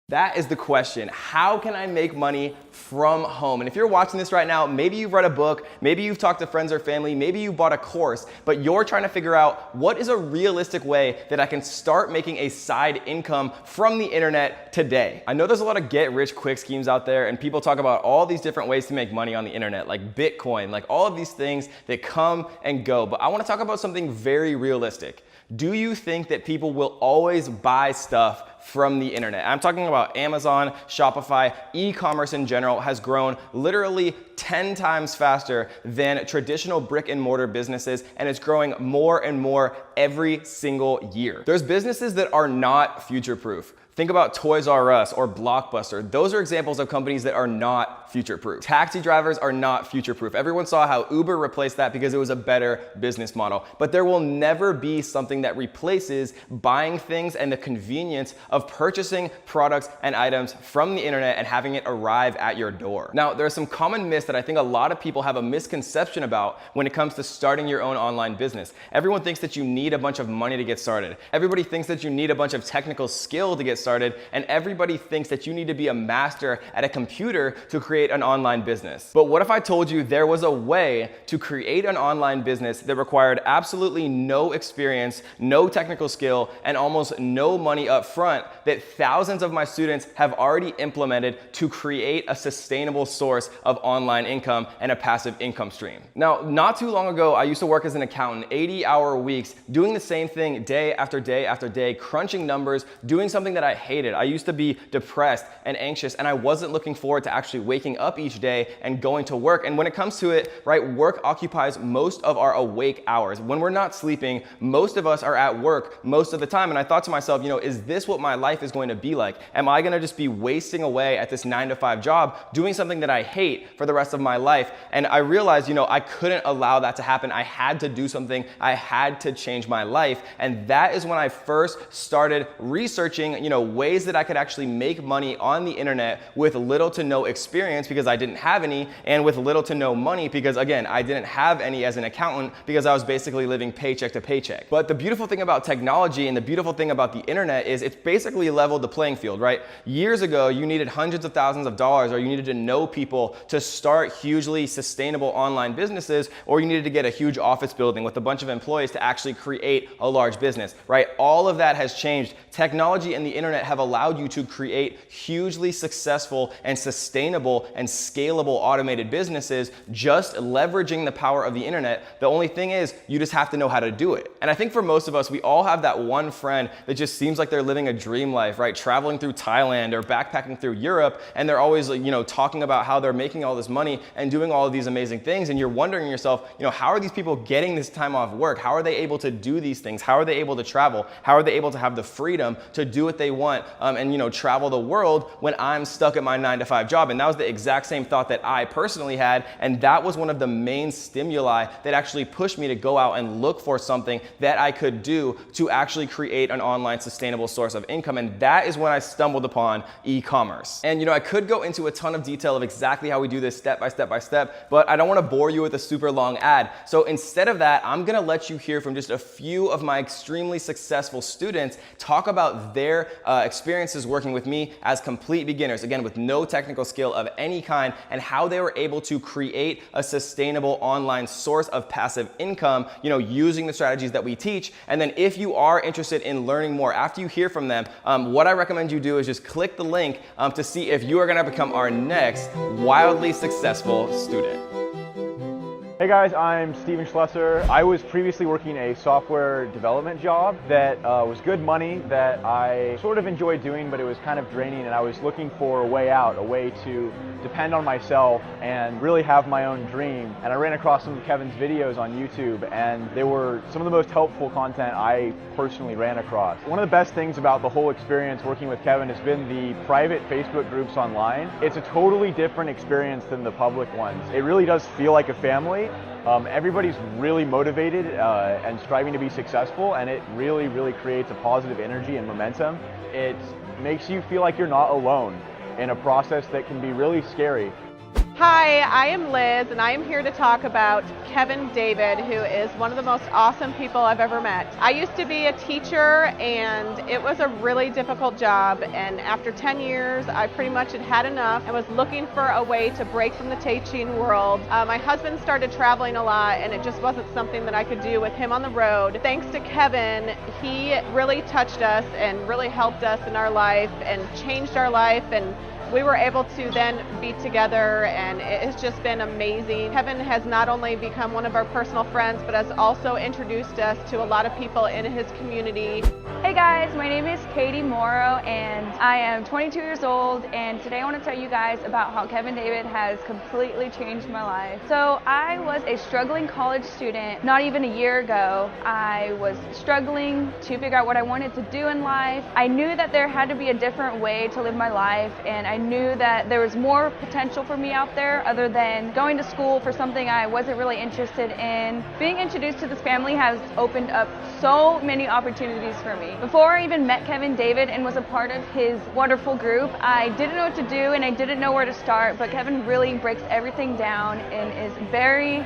That is the question. How can I make money from home? And if you're watching this right now, maybe you've read a book, maybe you've talked to friends or family, maybe you bought a course, but you're trying to figure out what is a realistic way that I can start making a side income from the internet today. I know there's a lot of get rich quick schemes out there, and people talk about all these different ways to make money on the internet, like Bitcoin, like all of these things that come and go. But I want to talk about something very realistic. Do you think that people will always buy stuff from the internet? I'm talking about Amazon, Shopify, e-commerce in general has grown literally 10 times faster than traditional brick and mortar businesses, and it's growing more and more every single year. There's businesses that are not future-proof. Think about Toys R Us or Blockbuster. Those are examples of companies that are not future-proof. Taxi drivers are not future-proof. Everyone saw how Uber replaced that because it was a better business model. But there will never be something that replaces buying things and the convenience of purchasing products and items from the internet and having it arrive at your door. Now, there are some common myths that I think a lot of people have a misconception about when it comes to starting your own online business. Everyone thinks that you need a bunch of money to get started. Everybody thinks that you need a bunch of technical skill to get started, and everybody thinks that you need to be a master at a computer to create an online business. But what if I told you there was a way to create an online business that required absolutely no experience, no technical skill, and almost no money up front that thousands of my students have already implemented to create a sustainable source of online income and a passive income stream? Now, not too long ago, I used to work as an accountant, 80-hour weeks, doing the same thing day after day after day, crunching numbers, doing something that I hated. I used to be depressed and anxious, and I wasn't looking forward to actually waking up each day and going to work. And when it comes to it, right, work occupies most of our awake hours. When we're not sleeping, most of us are at work most of the time. And I thought to myself, is this what my life is going to be like? Am I gonna just be wasting away at this 9-to-5 job doing something that I hate for the rest of my life? And I realized, I couldn't allow that to happen. I had to do something. I had to change my life. And that is when I first started researching, ways that I could actually make money on the internet with little to no experience because I didn't have any, and with little to no money because, again, I didn't have any as an accountant because I was basically living paycheck to paycheck. But the beautiful thing about technology and the beautiful thing about the internet is it's basically leveled the playing field, right? Years ago, you needed hundreds of thousands of dollars, or you needed to know people to start hugely sustainable online businesses, or you needed to get a huge office building with a bunch of employees to actually create a large business, right? All of that has changed. Technology and the internet have allowed you to create hugely successful and sustainable and scalable automated businesses just leveraging the power of the internet. The only thing is you just have to know how to do it. And I think for most of us, we all have that one friend that just seems like they're living a dream life, right? Traveling through Thailand or backpacking through Europe, and they're always talking about how they're making all this money and doing all of these amazing things, and you're wondering yourself, how are these people getting this time off work? How are they able to do these things? How are they able to travel? How are they able to have the freedom to do what they want and travel the world when I'm stuck at my 9-to-5 job? And that was the exact same thought that I personally had, and that was one of the main stimuli that actually pushed me to go out and look for something that I could do to actually create an online sustainable source of income. And that is when I stumbled upon e-commerce. And I could go into a ton of detail of exactly how we do this step by step by step, but I don't want to bore you with a super long ad. So instead of that, I'm going to let you hear from just a few of my extremely successful students talk about their experiences working with me as complete beginners, again, with no technical skill of any kind, and how they were able to create a sustainable online source of passive income, using the strategies that we teach. And then if you are interested in learning more after you hear from them, what I recommend you do is just click the link to see if you are going to become our next wildly successful student. Hey guys, I'm Stephan Slusser. I was previously working a software development job that was good money that I sort of enjoyed doing, but it was kind of draining, and I was looking for a way out, a way to depend on myself and really have my own dream. And I ran across some of Kevin's videos on YouTube, and they were some of the most helpful content I personally ran across. One of the best things about the whole experience working with Kevin has been the private Facebook groups online. It's a totally different experience than the public ones. It really does feel like a family. Everybody's really motivated and striving to be successful, and it really, really creates a positive energy and momentum. It makes you feel like you're not alone in a process that can be really scary. Hi, I am Liz, and I am here to talk about Kevin David, who is one of the most awesome people I've ever met. I used to be a teacher, and it was a really difficult job, and after 10 years, I pretty much had enough and was looking for a way to break from the teaching world. My husband started traveling a lot, and it just wasn't something that I could do with him on the road. Thanks to Kevin, he really touched us and really helped us in our life and changed our life, and we were able to then be together, and it has just been amazing. Kevin has not only become one of our personal friends, but has also introduced us to a lot of people in his community. Hey guys, my name is Katie Morrow, and I am 22 years old, and today I want to tell you guys about how Kevin David has completely changed my life. So I was a struggling college student not even a year ago. I was struggling to figure out what I wanted to do in life. I knew that there had to be a different way to live my life, and I knew that there was more potential for me out there other than going to school for something I wasn't really interested in. Being introduced to this family has opened up so many opportunities for me. Before I even met Kevin David and was a part of his wonderful group, I didn't know what to do and I didn't know where to start, but Kevin really breaks everything down and is very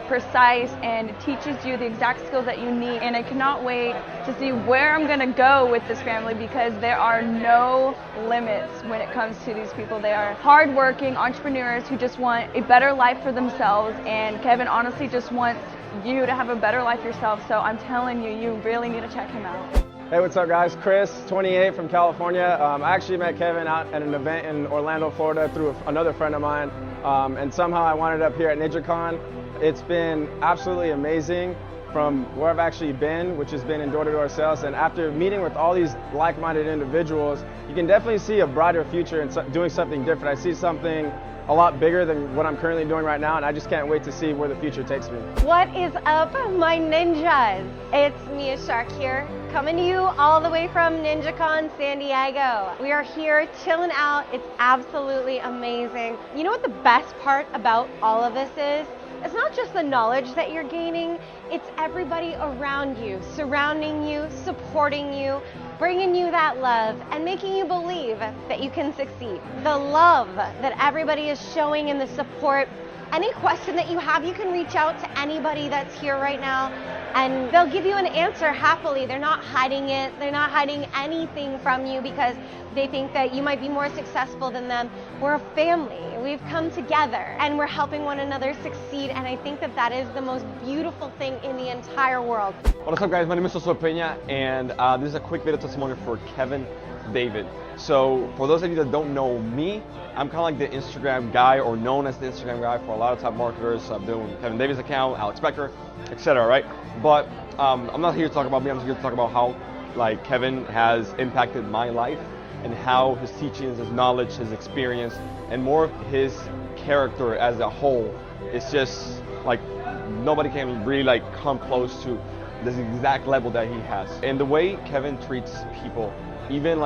precise and teaches you the exact skills that you need, and I cannot wait to see where I'm going to go with this family because there are no limits when it comes to these people. They are hardworking entrepreneurs who just want a better life for themselves, and Kevin honestly just wants you to have a better life yourself, so I'm telling you, you really need to check him out. Hey, what's up guys? Chris, 28 from California. I actually met Kevin out at an event in Orlando, Florida through another friend of mine, and somehow I wound up here at NinjaCon. It's been absolutely amazing from where I've actually been, which has been in door-to-door sales, and after meeting with all these like-minded individuals, you can definitely see a brighter future and doing something different. I see something a lot bigger than what I'm currently doing right now, and I just can't wait to see where the future takes me. What is up, my ninjas? It's Mia Shark here, coming to you all the way from NinjaCon San Diego. We are here chilling out. It's absolutely amazing. You know what the best part about all of this is? It's not just the knowledge that you're gaining, it's everybody around you, surrounding you, supporting you, bringing you that love, and making you believe that you can succeed. The love that everybody is showing and the support. Any question that you have, you can reach out to anybody that's here right now, and they'll give you an answer happily. They're not hiding it. They're not hiding anything from you because they think that you might be more successful than them. We're a family. We've come together, and we're helping one another succeed, and I think that that is the most beautiful thing in the entire world. What's up guys, my name is Pena, and this is a quick video testimony for Kevin David. So for those of you that don't know me, I'm kind of like the Instagram guy, or known as the Instagram guy for a lot of top marketers. I'm doing Kevin David's account, Alex Becker, etc. Right? But I'm not here to talk about me. I'm just here to talk about how like Kevin has impacted my life and how his teachings, his knowledge, his experience, and more of his character as a whole is just like nobody can really like come close to this exact level that he has. And the way Kevin treats people, even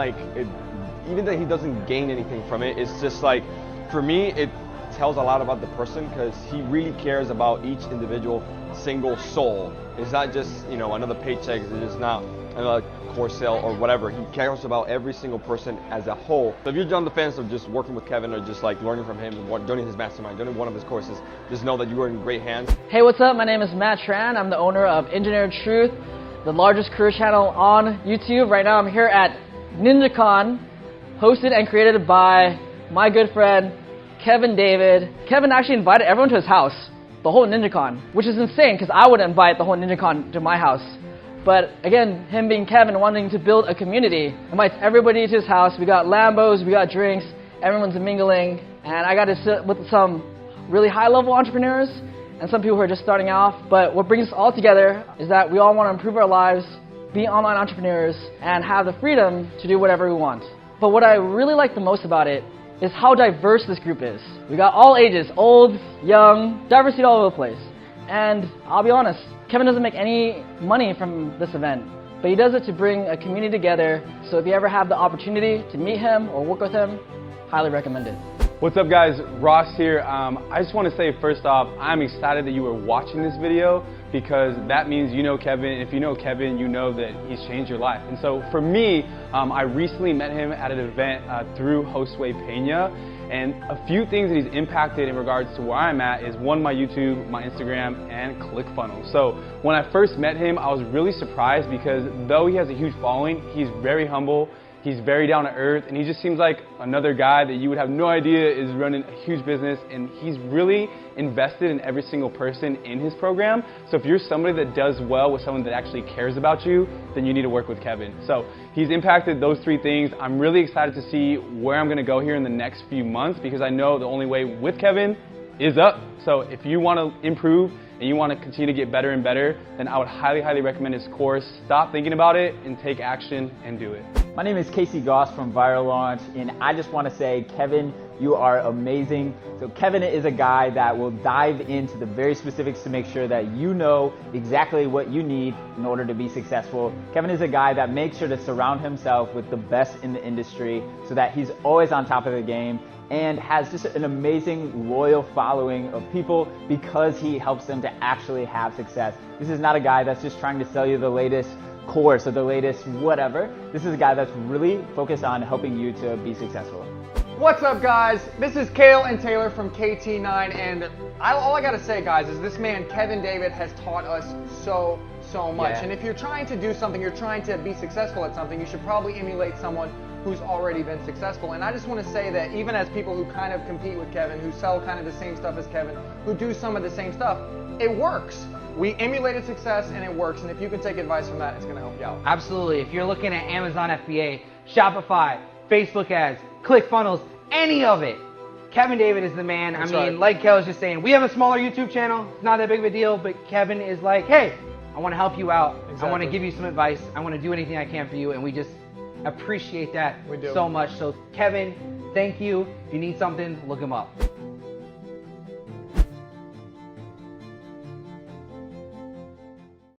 that he doesn't gain anything from it, it's just like, for me, it tells a lot about the person because he really cares about each individual single soul. It's not just, you know, another paycheck, it's just not another course sale or whatever. He cares about every single person as a whole. So if you're on the fence of just working with Kevin or just like learning from him, joining his mastermind, joining one of his courses, just know that you are in great hands. Hey, what's up? My name is Matt Tran. I'm the owner of Engineered Truth, the largest career channel on YouTube. Right now I'm here at NinjaCon, hosted and created by my good friend Kevin David. Kevin actually invited everyone to his house, the whole NinjaCon, which is insane because I would invite the whole NinjaCon to my house. But again, him being Kevin, wanting to build a community, invites everybody to his house. We got Lambos, we got drinks, everyone's mingling, and I got to sit with some really high-level entrepreneurs and some people who are just starting off. But what brings us all together is that we all want to improve our lives, be online entrepreneurs, and have the freedom to do whatever we want. But what I really like the most about it is how diverse this group is. We got all ages, old, young, diversity all over the place. And I'll be honest, Kevin doesn't make any money from this event, but he does it to bring a community together. So if you ever have the opportunity to meet him or work with him, highly recommend it. What's up guys, Ross here. I just want to say first off, I'm excited that you are watching this video because that means you know Kevin. If you know Kevin, you know that he's changed your life. And so for me, I recently met him at an event through Pena, and a few things that he's impacted in regards to where I'm at is one, my YouTube, my Instagram, and ClickFunnels. So when I first met him, I was really surprised because though he has a huge following, he's very humble. He's very down to earth, and he just seems like another guy that you would have no idea is running a huge business, and he's really invested in every single person in his program. So if you're somebody that does well with someone that actually cares about you, then you need to work with Kevin. So he's impacted those three things. I'm really excited to see where I'm gonna go here in the next few months because I know the only way with Kevin is up. So if you wanna improve and you want to continue to get better and better, then I would highly, highly recommend his course. Stop thinking about it and take action and do it. My name is Casey Goss from Viral Launch, and I just want to say, Kevin, you are amazing. So Kevin is a guy that will dive into the very specifics to make sure that you know exactly what you need in order to be successful. Kevin is a guy that makes sure to surround himself with the best in the industry so that he's always on top of the game and has just an amazing loyal following of people because he helps them to actually have success. This is not a guy that's just trying to sell you the latest course or the latest whatever. This is a guy that's really focused on helping you to be successful. What's up guys? This is Kale and Taylor from KT9, and all I gotta say guys is this man Kevin David has taught us so much. Yeah. And if you're trying to do something, you're trying to be successful at something, you should probably emulate someone who's already been successful. And I just want to say that even as people who kind of compete with Kevin, who sell kind of the same stuff as Kevin, who do some of the same stuff, it works. We emulated success and it works, and if you can take advice from that, it's going to help you out. Absolutely. If you're looking at Amazon FBA, Shopify, Facebook ads, ClickFunnels, any of it, Kevin David is the man. That's I mean, right. like Kel was just saying, we have a smaller YouTube channel. It's not that big of a deal, but Kevin is like, hey, I want to help you out. I want to give you some advice. I want to do anything I can for you, and we just appreciate that We do. so much. So Kevin, thank you. If you need something, look him up.